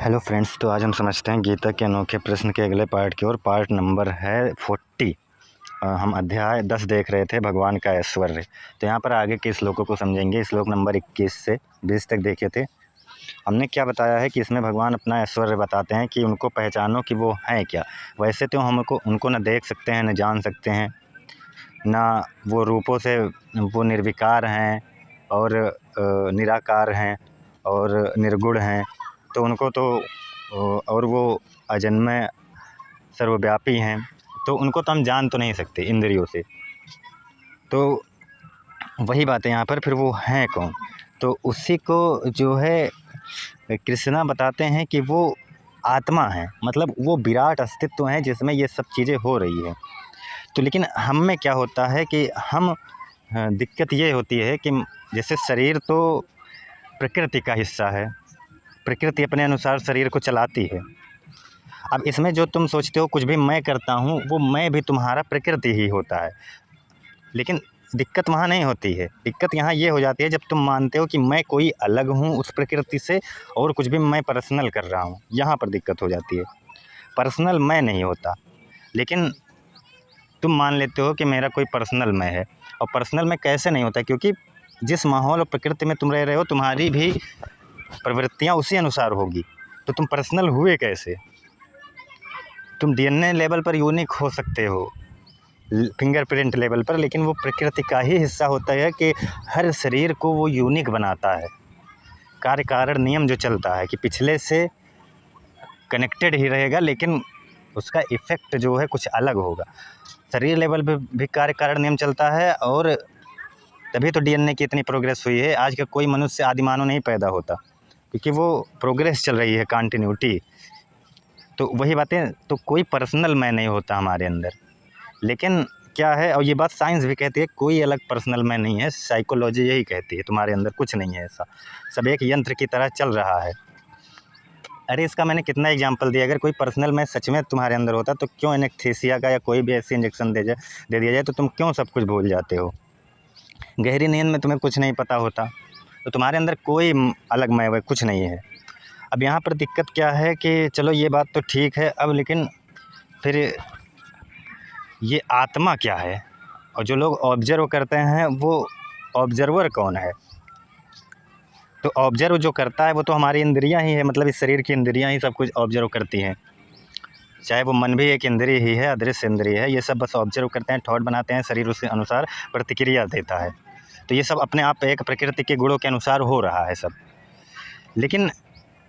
Hello friends, तो आज हम समझते हैं गीता के अनोखे प्रश्न के अगले पार्ट की ओर। पार्ट नंबर है 40। हम अध्याय 10 देख रहे थे, भगवान का ऐश्वर्य। तो यहाँ पर आगे के श्लोकों को समझेंगे। श्लोक नंबर 21 से 20 तक देखे थे। हमने क्या बताया है कि इसमें भगवान अपना ऐश्वर्य बताते हैं कि उनको पहचानो कि वो हैं क्या। वैसे तो हमको उनको न देख सकते हैं, न जान सकते हैं, ना वो रूपों से वो निर्विकार हैं और निराकार हैं और निर्गुण हैं। तो उनको तो और वो अजन्मय सर्वव्यापी हैं, तो उनको तो हम जान तो नहीं सकते इंद्रियों से। तो वही बात है यहाँ पर, फिर वो हैं कौन? तो उसी को जो है कृष्णा बताते हैं कि वो आत्मा है, मतलब वो विराट अस्तित्व है जिसमें ये सब चीज़ें हो रही है। तो लेकिन हम में क्या होता है कि हम दिक्कत ये होती है कि जैसे शरीर तो प्रकृति का हिस्सा है, प्रकृति अपने अनुसार शरीर को चलाती है। अब इसमें जो तुम सोचते हो कुछ भी मैं करता हूँ, वो मैं भी तुम्हारा प्रकृति ही होता है। लेकिन दिक्कत वहाँ नहीं होती है। दिक्कत यहाँ ये हो जाती है जब तुम मानते हो कि मैं कोई अलग हूँ उस प्रकृति से और कुछ भी मैं पर्सनल कर रहा हूँ, यहाँ पर दिक्कत हो जाती है। पर्सनल मैं नहीं होता, लेकिन तुम मान लेते हो कि मेरा कोई पर्सनल मैं है। और पर्सनल मैं कैसे नहीं होता? क्योंकि जिस माहौल और प्रकृति में तुम रह रहे हो, तुम्हारी भी प्रवृत्तियाँ उसी अनुसार होगी। तो तुम पर्सनल हुए कैसे? तुम डीएनए लेवल पर यूनिक हो सकते हो, फिंगरप्रिंट लेवल पर, लेकिन वो प्रकृति का ही हिस्सा होता है कि हर शरीर को वो यूनिक बनाता है। कार्य कारण नियम जो चलता है कि पिछले से कनेक्टेड ही रहेगा, लेकिन उसका इफ़ेक्ट जो है कुछ अलग होगा। शरीर लेवल पे भी कार्य कारण नियम चलता है, और तभी तो डीएनए की इतनी प्रोग्रेस हुई है। आज का कोई मनुष्य आदिमानव नहीं पैदा होता, क्योंकि वो प्रोग्रेस चल रही है, कंटिन्यूटी। तो वही बातें, तो कोई पर्सनल मैं नहीं होता हमारे अंदर। लेकिन क्या है, और ये बात साइंस भी कहती है, कोई अलग पर्सनल मैं नहीं है। साइकोलॉजी यही कहती है, तुम्हारे अंदर कुछ नहीं है ऐसा, सब एक यंत्र की तरह चल रहा है। अरे इसका मैंने कितना एग्जांपल दिया। अगर कोई पर्सनल मैं सच में तुम्हारे अंदर होता तो क्यों एनेस्थीसिया का या कोई भी ऐसी इंजेक्शन दे दिया जाए तो तुम क्यों सब कुछ भूल जाते हो? गहरी नींद में तुम्हें कुछ नहीं पता होता। तो तुम्हारे अंदर कोई अलग मैं कुछ नहीं है। अब यहाँ पर दिक्कत क्या है कि चलो ये बात तो ठीक है, अब लेकिन फिर ये आत्मा क्या है? और जो लोग ऑब्जर्व करते हैं वो ऑब्जर्वर कौन है? तो ऑब्जर्व जो करता है वो तो हमारी इंद्रियां ही है, मतलब इस शरीर की इंद्रियां ही सब कुछ ऑब्जर्व करती हैं। चाहे वो मन भी एक इंद्रिय ही है, अदृश्य इंद्रिय है। ये सब बस ऑब्जर्व करते हैं, थॉट बनाते हैं, शरीर उसके अनुसार प्रतिक्रिया देता है। तो ये सब अपने आप एक प्रकृति के गुणों के अनुसार हो रहा है सब। लेकिन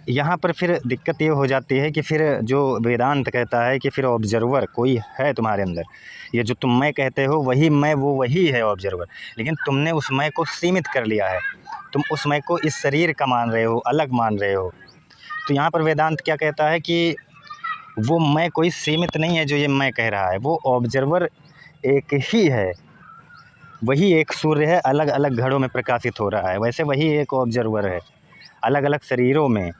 यहाँ पर फिर दिक्कत ये हो जाती है कि फिर जो वेदांत कहता है कि फिर ऑब्जर्वर कोई है तुम्हारे अंदर। ये जो तुम मैं कहते हो वही मैं, वो वही है ऑब्जर्वर। लेकिन तुमने उस मैं को सीमित कर लिया है। तुम उस मैं को इस शरीर का मान रहे हो, अलग मान रहे हो। तो यहाँ पर वेदांत क्या कहता है कि वो मैं कोई सीमित नहीं है जो ये मैं कह रहा है, वो ऑब्जर्वर एक ही है। वही एक सूर्य है, अलग अलग घड़ों में प्रकाशित हो रहा है, वैसे वही एक ऑब्जर्वर है, अलग अलग शरीरों में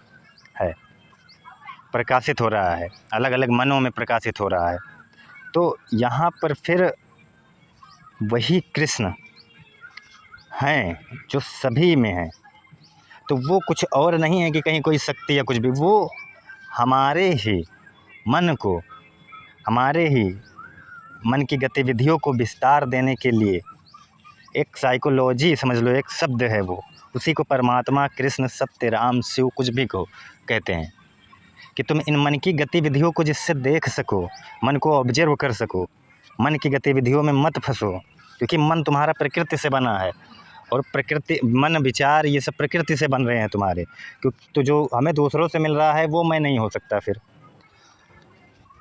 है, प्रकाशित हो रहा है, अलग अलग मनों में प्रकाशित हो रहा है। तो यहाँ पर फिर वही कृष्ण हैं जो सभी में हैं। तो वो कुछ और नहीं है कि कहीं कोई शक्ति या कुछ भी, वो हमारे ही मन को, हमारे ही मन की गतिविधियों को विस्तार देने के लिए एक साइकोलॉजी समझ लो, एक शब्द है वो। उसी को परमात्मा, कृष्ण, सत्य, राम, शिव कुछ भी को कहते हैं कि तुम इन मन की गतिविधियों को जिससे देख सको, मन को ऑब्जर्व कर सको। मन की गतिविधियों में मत फंसो, क्योंकि मन तुम्हारा प्रकृति से बना है, और प्रकृति, मन, विचार, ये सब प्रकृति से बन रहे हैं तुम्हारे। क्योंकि तो जो हमें दूसरों से मिल रहा है वो मैं नहीं हो सकता फिर।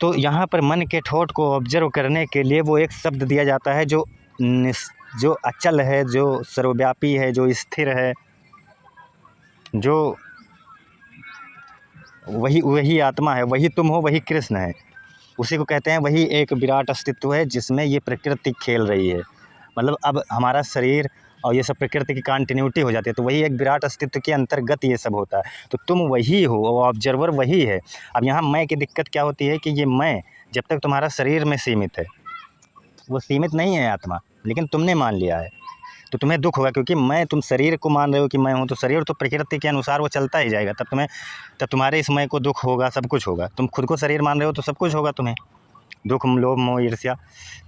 तो यहाँ पर मन के थॉट को ऑब्जर्व करने के लिए वो एक शब्द दिया जाता है जो अचल है, जो सर्वव्यापी है, जो स्थिर है, जो वही आत्मा है, वही तुम हो, वही कृष्ण है। उसी को कहते हैं, वही एक विराट अस्तित्व है जिसमें ये प्रकृति खेल रही है। मतलब अब हमारा शरीर और ये सब प्रकृति की कंटिन्यूटी हो जाती है, तो वही एक विराट अस्तित्व के अंतर्गत ये सब होता है। तो तुम वही हो, वो ऑब्जर्वर वही है। अब यहाँ मैं की दिक्कत क्या होती है कि ये मैं जब तक तुम्हारा शरीर में सीमित है, वो सीमित नहीं है आत्मा, लेकिन तुमने मान लिया है। तो तुम्हें दुख होगा, क्योंकि मैं, तुम शरीर को मान रहे हो कि मैं हूँ, तो शरीर तो प्रकृति के अनुसार वो चलता ही जाएगा, तब तुम्हारे इस मैं को दुख होगा, सब कुछ होगा। तुम खुद को शरीर मान रहे हो तो सब कुछ होगा तुम्हें, दुख, लोभ, मोह, ईर्ष्या।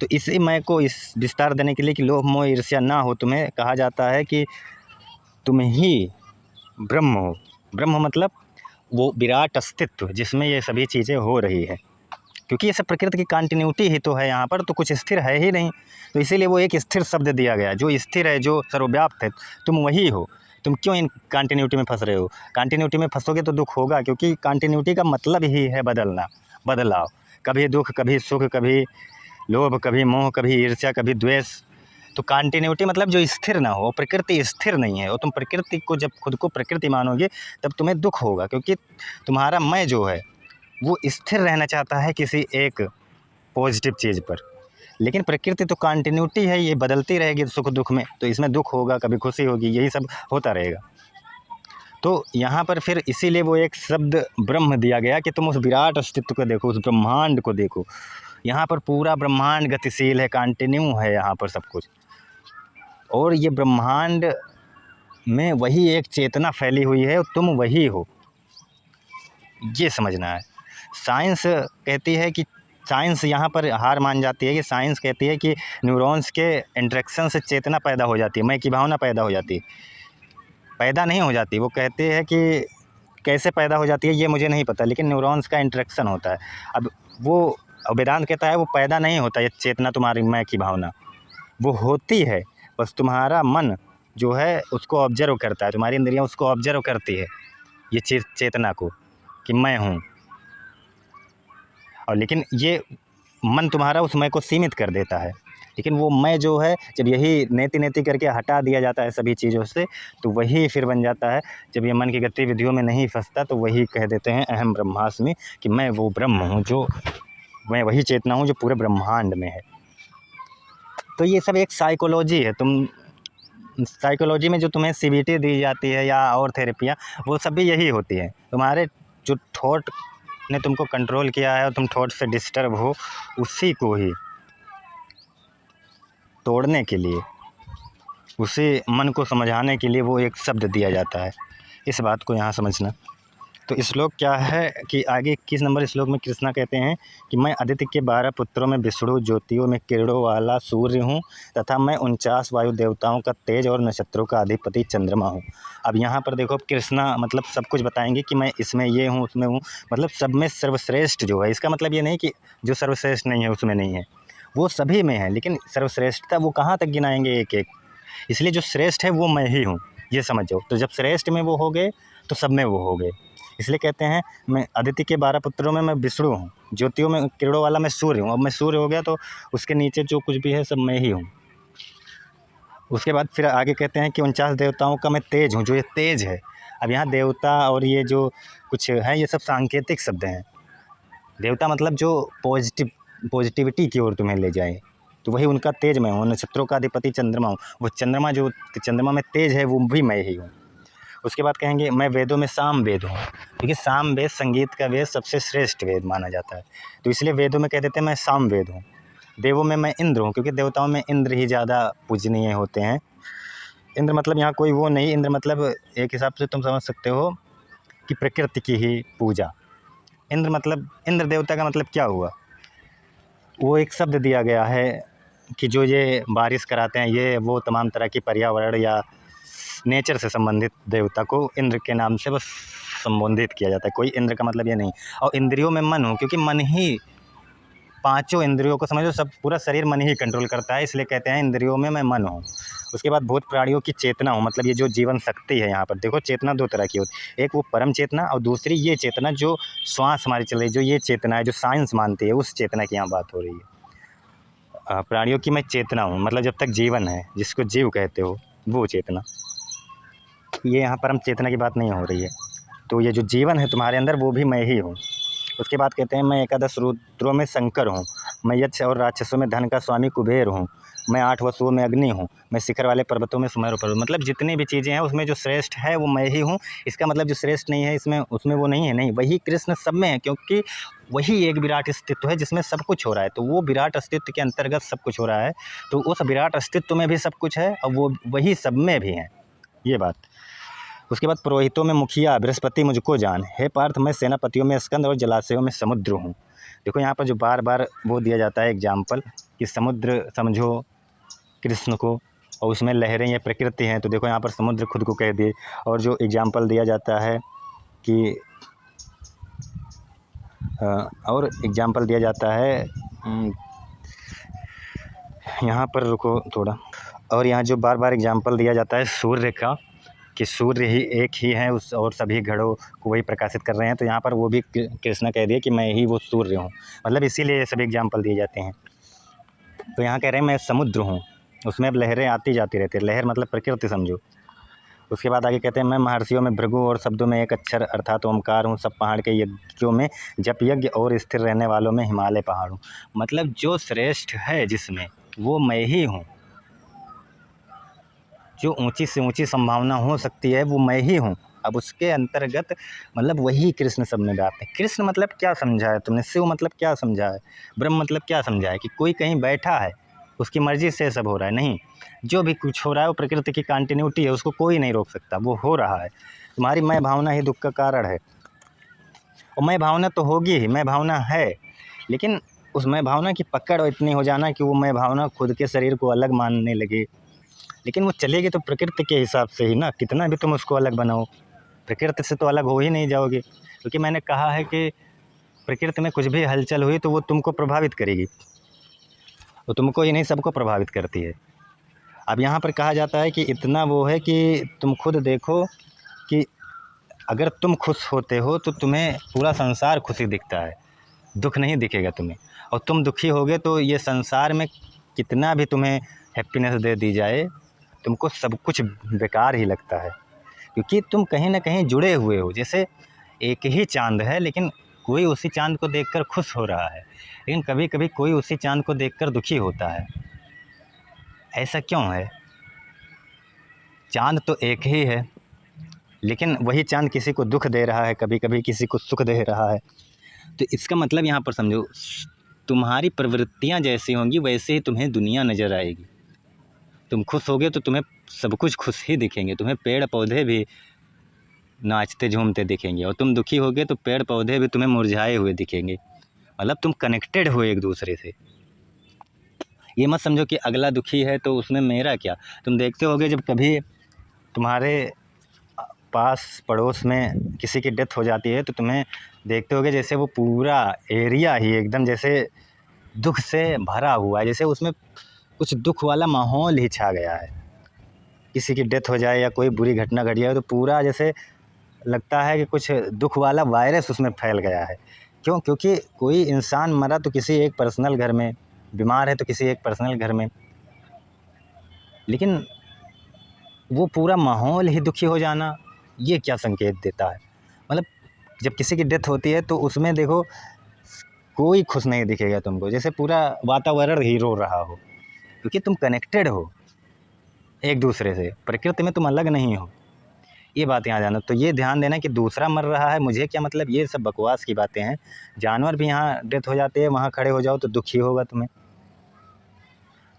तो इसी मैं को इस विस्तार देने के लिए कि लोभ, मोह, ईर्ष्या ना हो तुम्हें, कहा जाता है कि तुम ही ब्रह्म हो। ब्रह्म मतलब वो विराट अस्तित्व जिसमें ये सभी चीज़ें हो रही है, क्योंकि ये सब प्रकृति की कंटिन्यूटी ही तो है यहाँ पर, तो कुछ स्थिर है ही नहीं। तो इसीलिए वो एक स्थिर शब्द दिया गया, जो स्थिर है, जो सर्वव्याप्त है, तुम वही हो। तुम क्यों इन कंटिन्यूटी में फंस रहे हो? कंटिन्यूटी में फंसोगे तो दुख होगा, क्योंकि कंटिन्यूटी का मतलब ही है बदलना, बदलाव। कभी दुख, कभी सुख, कभी लोभ, कभी मोह, कभी ईर्ष्या, कभी द्वेष। तो कंटिन्यूटी मतलब जो स्थिर ना हो। प्रकृति स्थिर नहीं है, और तुम प्रकृति को, जब खुद को प्रकृति मानोगे तब तुम्हें दुख होगा, क्योंकि तुम्हारा मैं जो है वो स्थिर रहना चाहता है किसी एक पॉजिटिव चीज़ पर। लेकिन प्रकृति तो कंटिन्यूटी है, ये बदलती रहेगी सुख दुख में, तो इसमें दुख होगा, कभी खुशी होगी, यही सब होता रहेगा। तो यहाँ पर फिर इसीलिए वो एक शब्द ब्रह्म दिया गया कि तुम उस विराट अस्तित्व को देखो, उस ब्रह्मांड को देखो। यहाँ पर पूरा ब्रह्मांड गतिशील है, कंटिन्यू है यहाँ पर सब कुछ, और ये ब्रह्मांड में वही एक चेतना फैली हुई है, और तुम वही हो, ये समझना है। साइंस कहती है कि, साइंस यहाँ पर हार मान जाती है कि साइंस कहती है कि न्यूरॉन्स के इंटरेक्शन से चेतना पैदा हो जाती है, मैं की भावना पैदा हो जाती है। पैदा नहीं हो जाती, वो कहते हैं कि कैसे पैदा हो जाती है ये मुझे नहीं पता, लेकिन न्यूरॉन्स का इंटरेक्शन होता है। अब वो वेदांत कहता है वो पैदा नहीं होता, ये चेतना, तुम्हारी मैं की भावना वो होती है, बस तुम्हारा मन जो है उसको ऑब्जर्व करता है, तुम्हारी इंद्रियाँ उसको ऑब्जर्व करती है, ये चेतना को, कि मैं हूँ। और लेकिन ये मन तुम्हारा उस मैं को सीमित कर देता है। लेकिन वो मैं जो है, जब यही नेति नेति करके हटा दिया जाता है सभी चीज़ों से, तो वही फिर बन जाता है। जब ये मन की गतिविधियों में नहीं फंसता तो वही कह देते हैं अहम ब्रह्मास्मि, कि मैं वो ब्रह्म हूँ, जो मैं वही चेतना हूँ जो पूरे ब्रह्मांड में है। तो ये सब एक साइकोलॉजी है। तुम साइकोलॉजी में जो तुम्हें CBT दी जाती है या और थेरेपियाँ, वो सब भी यही होती है। तुम्हारे जो थॉट ने तुमको कंट्रोल किया है और तुम थॉट से डिस्टर्ब हो, उसी को ही तोड़ने के लिए, उसी मन को समझाने के लिए वो एक शब्द दिया जाता है। इस बात को यहाँ समझना। तो श्लोक क्या है कि आगे 21 नंबर श्लोक में कृष्णा कहते हैं कि मैं आदित्य के 12 पुत्रों में विष्णु, ज्योतियों में किरणों वाला सूर्य हूँ, तथा मैं 49 वायु देवताओं का तेज और नक्षत्रों का अधिपति चंद्रमा हूँ। अब यहाँ पर देखो, कृष्णा मतलब सब कुछ बताएंगे कि मैं इसमें ये हूँ, उसमें हूँ, मतलब सब में सर्वश्रेष्ठ जो है। इसका मतलब ये नहीं कि जो सर्वश्रेष्ठ नहीं है उसमें नहीं है, वो सभी में है, लेकिन सर्वश्रेष्ठता वो कहाँ तक गिनाएंगे एक एक। इसलिए जो श्रेष्ठ है वो मैं ही हूँ, ये समझ जाओ। तो जब श्रेष्ठ में वो हो गए तो सब में वो हो गए। इसलिए कहते हैं मैं आदित्य के 12 पुत्रों में मैं विष्णु हूँ, ज्योतियों में किरणों वाला मैं सूर्य हूँ। अब मैं सूर्य हो गया तो उसके नीचे जो कुछ भी है सब मैं ही हूँ। उसके बाद फिर आगे कहते हैं कि 49 देवताओं का मैं तेज हूँ, जो ये तेज है। अब यहाँ देवता और ये जो कुछ है ये सब सांकेतिक शब्द हैं। देवता मतलब जो पॉजिटिविटी की ओर तुम्हें ले जाए, तो वही उनका तेज मैं हूँ। नक्षत्रों का अधिपति चंद्रमा हूँ, वो चंद्रमा जो चंद्रमा में तेज है वो भी मैं ही हूँ। उसके बाद कहेंगे मैं वेदों में साम वेद हूँ, क्योंकि साम वेद संगीत का वेद सबसे श्रेष्ठ वेद माना जाता है, तो इसलिए वेदों में कह देते हैं मैं साम वेद हूँ। देवों में मैं इंद्र हूँ, क्योंकि देवताओं में इंद्र ही ज़्यादा पूजनीय होते हैं। इंद्र मतलब यहाँ कोई वो नहीं, इंद्र मतलब एक हिसाब से तुम समझ सकते हो कि प्रकृति की ही पूजा। इंद्र मतलब, इंद्र देवता का मतलब क्या हुआ, वो एक शब्द दिया गया है कि जो ये बारिश कराते हैं, ये वो तमाम तरह की पर्यावरण या नेचर से संबंधित देवता को इंद्र के नाम से बस संबोधित किया जाता है। कोई इंद्र का मतलब ये नहीं। और इंद्रियों में मन हो, क्योंकि मन ही, पांचों इंद्रियों को समझो, सब पूरा शरीर मन ही कंट्रोल करता है, इसलिए कहते हैं इंद्रियों में मैं मन हूँ। उसके बाद भूत प्राणियों की चेतना हूँ, मतलब ये जो जीवन शक्ति है। यहाँ पर देखो चेतना दो तरह की होती है, एक वो परम चेतना और दूसरी ये चेतना जो श्वास हमारी चल रही है, जो ये चेतना है जो साइंस मानती है, उस चेतना की यहाँ बात हो रही है। प्राणियों की मैं चेतना हूँ, मतलब जब तक जीवन है, जिसको जीव कहते हो, वो चेतना। ये यहाँ परम चेतना की बात नहीं हो रही है। तो ये जो जीवन है तुम्हारे अंदर वो भी मैं ही हूँ। उसके बाद कहते हैं मैं 11 रुद्रों में शंकर हूँ, मैं यक्ष और राक्षसों में धन का स्वामी कुबेर हूँ, मैं 8 वसुओं में अग्नि हूँ, मैं शिखर वाले पर्वतों में सुमेरु पर्वत, मतलब जितनी भी चीज़ें हैं उसमें जो श्रेष्ठ है वो मैं ही हूँ। इसका मतलब जो श्रेष्ठ नहीं है इसमें उसमें वो नहीं है, नहीं, वही कृष्ण सब में है, क्योंकि वही एक विराट अस्तित्व है जिसमें सब कुछ हो रहा है। तो वो विराट अस्तित्व के अंतर्गत सब कुछ हो रहा है, तो उस विराट अस्तित्व में भी सब कुछ है और वो वही सब में भी है, ये बात। उसके बाद पुरोहितों में मुखिया बृहस्पति मुझको जान, हे पार्थ मैं सेनापतियों में स्कंद और जलाशयों में समुद्र हूँ। देखो यहाँ पर जो बार बार वो दिया जाता है एग्जाम्पल कि समुद्र समझो कृष्ण को, और उसमें लहरें ये प्रकृति हैं, तो देखो यहाँ पर समुद्र खुद को कह दिए। और जो एग्जाम्पल दिया जाता है कि और एग्जाम्पल दिया जाता है यहाँ पर, रुको थोड़ा, और यहाँ जो बार बार एग्जाम्पल दिया जाता है सूर्य का, कि सूर्य ही एक ही है उस और सभी घड़ों को वही प्रकाशित कर रहे हैं, तो यहाँ पर वो भी कृष्ण कह दिए कि मैं ही वो सूर्य हूँ, मतलब इसीलिए ये सभी एग्जाम्पल दिए जाते हैं। तो यहाँ कह रहे हैं मैं समुद्र हूँ, उसमें अब लहरें आती जाती रहती है, लहर मतलब प्रकृति समझो। उसके बाद आगे कहते हैं मैं महर्षियों में भृगु और शब्दों में एक अक्षर अर्थात ओमकार हूँ, सब पहाड़ के यज्ञों में जप यज्ञ और स्थिर रहने वालों में हिमालय पहाड़ हूँ। मतलब जो श्रेष्ठ है जिसमें वो मैं ही हूँ, जो ऊंची से ऊंची संभावना हो सकती है वो मैं ही हूँ। अब उसके अंतर्गत मतलब वही कृष्ण सब में व्याप्त है। कृष्ण मतलब क्या समझा है तुमने, शिव मतलब क्या समझा है, ब्रह्म मतलब क्या समझा है कि कोई कहीं बैठा है उसकी मर्जी से सब हो रहा है, नहीं, जो भी कुछ हो रहा है वो प्रकृति की कंटिन्यूटी है, उसको कोई नहीं रोक सकता, वो हो रहा है। तुम्हारी मैं भावना ही दुख का कारण है, और मैं भावना तो होगी ही, मैं भावना है, लेकिन उस मैं भावना की पकड़ इतनी हो जाना कि वो मैं भावना खुद के शरीर को अलग मानने लगे। लेकिन वो चलेगी तो प्रकृति के हिसाब से ही ना, कितना भी तुम उसको अलग बनाओ, प्रकृति से तो अलग हो ही नहीं जाओगे, क्योंकि मैंने कहा है कि प्रकृति में कुछ भी हलचल हुई तो वो तुमको प्रभावित करेगी, वो तुमको ही नहीं सबको प्रभावित करती है। अब यहाँ पर कहा जाता है कि इतना वो है कि तुम खुद देखो कि अगर तुम खुश होते हो तो तुम्हें पूरा संसार खुशी दिखता है, दुख नहीं दिखेगा तुम्हें, और तुम दुखी होगे तो ये संसार में कितना भी तुम्हें हैप्पीनेस दे दी जाए तुमको सब कुछ बेकार ही लगता है, क्योंकि तुम कहीं ना कहीं जुड़े हुए हो। जैसे एक ही चांद है लेकिन कोई उसी चांद को देखकर खुश हो रहा है, लेकिन कभी कभी कोई उसी चांद को देखकर दुखी होता है। ऐसा क्यों है? चांद तो एक ही है, लेकिन वही चांद किसी को दुख दे रहा है, कभी कभी किसी को सुख दे रहा है। तो इसका मतलब यहाँ पर समझो, तुम्हारी प्रवृत्तियाँ जैसी होंगी वैसे ही तुम्हें दुनिया नज़र आएगी। तुम खुश होगे तो तुम्हें सब कुछ खुश ही दिखेंगे, तुम्हें पेड़ पौधे भी नाचते झूमते दिखेंगे, और तुम दुखी होगे तो पेड़ पौधे भी तुम्हें मुरझाए हुए दिखेंगे। मतलब तुम कनेक्टेड हो एक दूसरे से। ये मत समझो कि अगला दुखी है तो उसमें मेरा क्या। तुम देखते होगे जब कभी तुम्हारे पास पड़ोस में किसी की डेथ हो जाती है तो तुम्हें देखते होगे जैसे वो पूरा एरिया ही एकदम जैसे दुख से भरा हुआ है, जैसे उसमें कुछ दुख वाला माहौल ही छा गया है। किसी की डेथ हो जाए या कोई बुरी घटना घट जाए तो पूरा जैसे लगता है कि कुछ दुख वाला वायरस उसमें फैल गया है। क्यों? क्योंकि कोई इंसान मरा तो किसी एक पर्सनल घर में, बीमार है तो किसी एक पर्सनल घर में, लेकिन वो पूरा माहौल ही दुखी हो जाना, ये क्या संकेत देता है? मतलब जब किसी की डेथ होती है तो उसमें देखो कोई खुश नहीं दिखेगा तुमको, जैसे पूरा वातावरण ही रो रहा हो, क्योंकि तुम कनेक्टेड हो एक दूसरे से, प्रकृति में तुम अलग नहीं हो। ये बात यहाँ जानो। तो ये ध्यान देना कि दूसरा मर रहा है मुझे क्या मतलब, ये सब बकवास की बातें हैं। जानवर भी यहाँ डेथ हो जाते हैं, वहाँ खड़े हो जाओ तो दुखी होगा तुम्हें।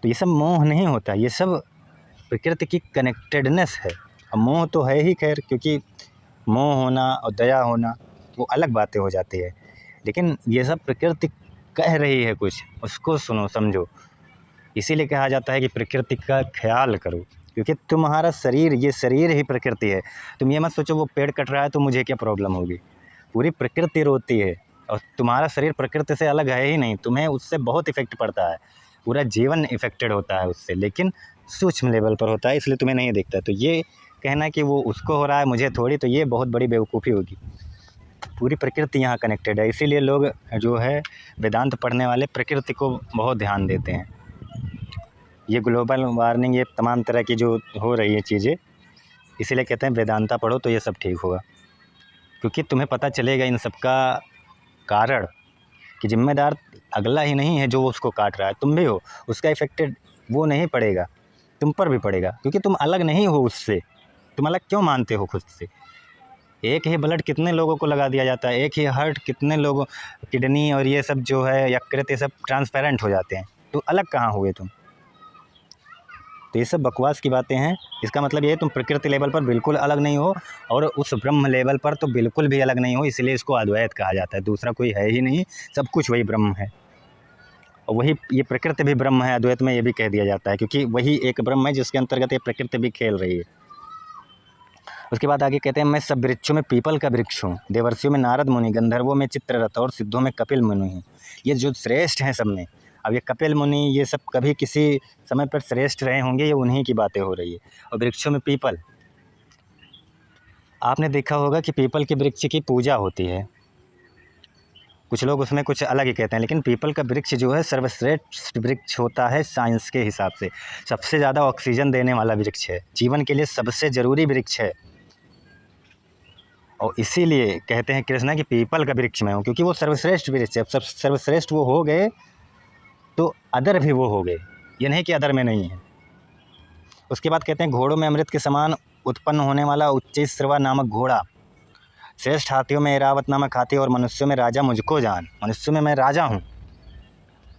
तो ये सब मोह नहीं होता, ये सब प्रकृति की कनेक्टेडनेस है। अब मोह तो है ही खैर, क्योंकि मोह होना और दया होना वो अलग बातें हो जाती है, लेकिन ये सब प्रकृति कह रही है कुछ, उसको सुनो समझो। इसीलिए कहा जाता है कि प्रकृति का ख्याल करो, क्योंकि तुम्हारा शरीर, ये शरीर ही प्रकृति है। तुम ये मत सोचो वो पेड़ कट रहा है तो मुझे क्या प्रॉब्लम होगी, पूरी प्रकृति रोती है, और तुम्हारा शरीर प्रकृति से अलग है ही नहीं, तुम्हें उससे बहुत इफ़ेक्ट पड़ता है, पूरा जीवन इफ़ेक्टेड होता है उससे, लेकिन सूक्ष्म लेवल पर होता है, इसलिए तुम्हें नहीं दिखता। तो ये कहना कि वो उसको हो रहा है मुझे थोड़ी, तो ये बहुत बड़ी बेवकूफ़ी होगी। पूरी प्रकृति यहाँ कनेक्टेड है, इसीलिए लोग जो है वेदांत पढ़ने वाले प्रकृति को बहुत ध्यान देते हैं। ये ग्लोबल वार्मिंग, ये तमाम तरह की जो हो रही है चीज़ें, इसीलिए कहते हैं वेदांता पढ़ो तो ये सब ठीक होगा, क्योंकि तुम्हें पता चलेगा इन सब का कारण, कि जिम्मेदार अगला ही नहीं है जो उसको काट रहा है, तुम भी हो, उसका इफेक्टेड वो नहीं पड़ेगा, तुम पर भी पड़ेगा, क्योंकि तुम अलग नहीं हो उससे। तुम अलग क्यों मानते हो खुद से? एक ही ब्लड कितने लोगों को लगा दिया जाता है, एक ही हार्ट कितने लोगों, किडनी और ये सब जो है यकृत, ये सब ट्रांसपेरेंट हो जाते हैं, तो अलग कहाँ हुए तुम? तो ये सब बकवास की बातें हैं। इसका मतलब ये है तुम प्रकृति लेवल पर बिल्कुल अलग नहीं हो और उस ब्रह्म लेवल पर तो बिल्कुल भी अलग नहीं हो, इसलिए इसको अद्वैत कहा जाता है। दूसरा कोई है ही नहीं, सब कुछ वही ब्रह्म है और वही ये प्रकृति भी ब्रह्म है। अद्वैत में ये भी कह दिया जाता है, क्योंकि वही एक ब्रह्म है जिसके अंतर्गत ये प्रकृति भी खेल रही है। उसके बाद आगे कहते हैं, मैं सब वृक्षों में पीपल का वृक्ष हूँ, देवर्षियों में नारद मुनि, गंधर्वों में चित्ररथ और सिद्धों में कपिल मुनि हूँ। ये जो श्रेष्ठ हैं सब में, अब ये कपिल मुनि ये सब कभी किसी समय पर श्रेष्ठ रहे होंगे, ये उन्हीं की बातें हो रही है। और वृक्षों में पीपल, आपने देखा होगा कि पीपल के वृक्ष की पूजा होती है, कुछ लोग उसमें कुछ अलग ही कहते हैं, लेकिन पीपल का वृक्ष जो है सर्वश्रेष्ठ वृक्ष होता है साइंस के हिसाब से। सबसे ज़्यादा ऑक्सीजन देने वाला वृक्ष है, जीवन के लिए सबसे ज़रूरी वृक्ष है। और इसीलिए कहते हैं कृष्णा कि पीपल का वृक्ष मैं हूँ, क्योंकि वो सर्वश्रेष्ठ वृक्ष है। अब सब सर्वश्रेष्ठ वो हो गए तो अदर भी वो हो गए, ये नहीं कि अदर में नहीं है। उसके बाद कहते हैं, घोड़ों में अमृत के समान उत्पन्न होने वाला उच्चैःश्रवा नामक घोड़ा, श्रेष्ठ हाथियों में ऐरावत नामक हाथी और मनुष्यों में राजा मुझको जान। मनुष्यों में मैं राजा हूँ,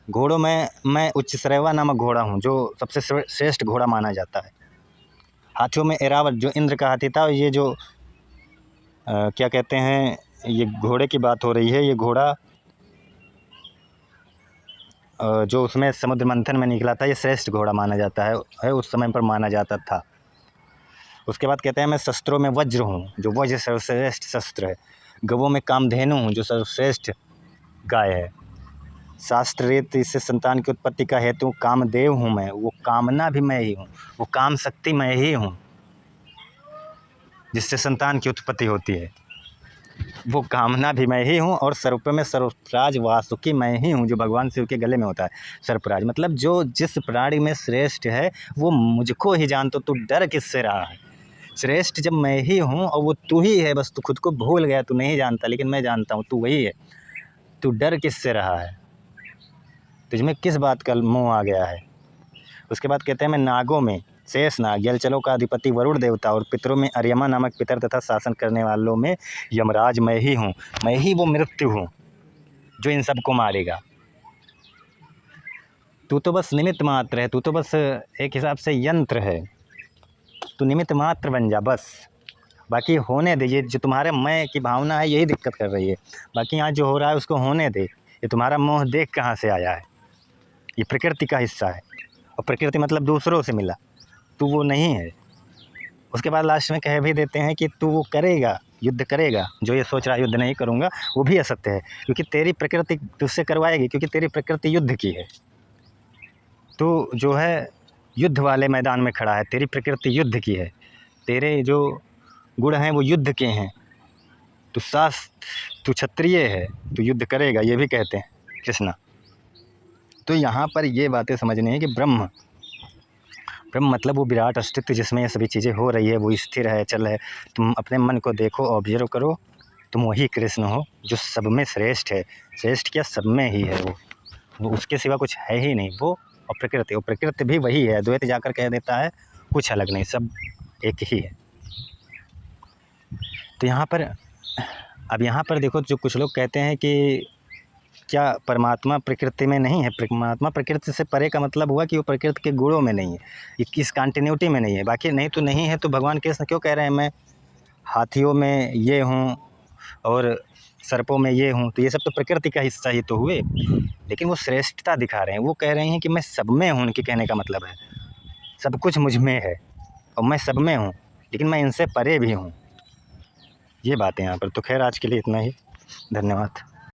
घोड़ों में मैं उच्चैःश्रवा नामक घोड़ा हूँ, जो सबसे श्रेष्ठ घोड़ा माना जाता है। हाथियों में ऐरावत, जो इंद्र का हाथी था, ये जो क्या कहते हैं, ये घोड़े की बात हो रही है। ये घोड़ा जो उसमें समुद्र मंथन में निकला था, ये श्रेष्ठ घोड़ा माना जाता है उस समय पर माना जाता था। उसके बाद कहते हैं, मैं शस्त्रों में वज्र हूँ, जो वज्र सर्वश्रेष्ठ शस्त्र है। गवों में कामधेनु हूँ, जो सर्वश्रेष्ठ गाय है। शास्त्र रीत इससे संतान की उत्पत्ति का हेतु कामदेव हूँ मैं, वो कामना भी मैं ही हूँ, वो काम शक्ति मैं ही हूँ जिससे संतान की उत्पत्ति होती है। वो कामना भी मैं ही हूँ और सर्प में सर्पराज वासुकी मैं ही हूँ, जो भगवान शिव के गले में होता है सर्पराज। मतलब जो जिस प्राणी में श्रेष्ठ है वो मुझको ही जान, तो तू डर किससे रहा है? श्रेष्ठ जब मैं ही हूँ और वो तू ही है, बस तू खुद को भूल गया, तू नहीं जानता, लेकिन मैं जानता हूँ तू वही है। तू डर किससे रहा है? तुझमें किस बात का मोह आ गया है? उसके बाद कहते हैं, मैं नागों में शेषनाग, जलचलों का अधिपति वरुण देवता और पितरों में अर्यमा नामक पितर तथा शासन करने वालों में यमराज मैं ही हूँ। मैं ही वो मृत्यु हूँ जो इन सबको मारेगा। तू तो बस निमित्त मात्र है, तू तो बस एक हिसाब से यंत्र है, तू निमित्त मात्र बन जा बस। बाकी होने दे, ये जो तुम्हारे मैं की भावना है यही दिक्कत कर रही है। बाकी यहाँ जो हो रहा है उसको होने दे। ये तुम्हारा मोह देख कहाँ से आया है? ये प्रकृति का हिस्सा है, और प्रकृति मतलब दूसरों से मिला, तू वो नहीं है। उसके बाद लास्ट में कह भी देते हैं कि तू वो करेगा, युद्ध करेगा। जो ये सोच रहा है युद्ध नहीं करूँगा, वो भी असत्य है, क्योंकि तेरी प्रकृति तुझसे करवाएगी, क्योंकि तेरी प्रकृति युद्ध की है। तू जो है युद्ध वाले मैदान में खड़ा है, तेरी प्रकृति युद्ध की है, तेरे जो गुण हैं वो युद्ध के हैं। तू क्षत्रिय है, तू युद्ध करेगा, ये भी कहते हैं कृष्णा। तो यहाँ पर ये बातें समझनी है कि ब्रह्म मतलब वो विराट अस्तित्व जिसमें ये सभी चीज़ें हो रही है, वो स्थिर है, चल है। तुम अपने मन को देखो, ऑब्जर्व करो, तुम वही कृष्ण हो जो सब में श्रेष्ठ है। श्रेष्ठ क्या, सब में ही है वो उसके सिवा कुछ है ही नहीं। वो और प्रकृति भी वही है। अद्वैत जाकर कह देता है कुछ अलग नहीं, सब एक ही है। तो यहाँ पर देखो, जो कुछ लोग कहते हैं कि क्या परमात्मा प्रकृति में नहीं है? परमात्मा प्रकृति से परे का मतलब हुआ कि वो प्रकृति के गुणों में नहीं है, इस कंटिन्यूटी में नहीं है। बाकी नहीं तो नहीं है, तो भगवान कृष्ण क्यों कह रहे हैं मैं हाथियों में ये हूँ और सर्पों में ये हूँ? तो ये सब तो प्रकृति का हिस्सा ही तो हुए, लेकिन वो श्रेष्ठता दिखा रहे हैं। वो कह रहे हैं कि मैं सब में हूँ, उनके कहने का मतलब है सब कुछ मुझ में है और मैं सब में हूँ, लेकिन मैं इनसे परे भी हूँ। ये बात है यहाँ पर। तो खैर आज के लिए इतना ही, धन्यवाद।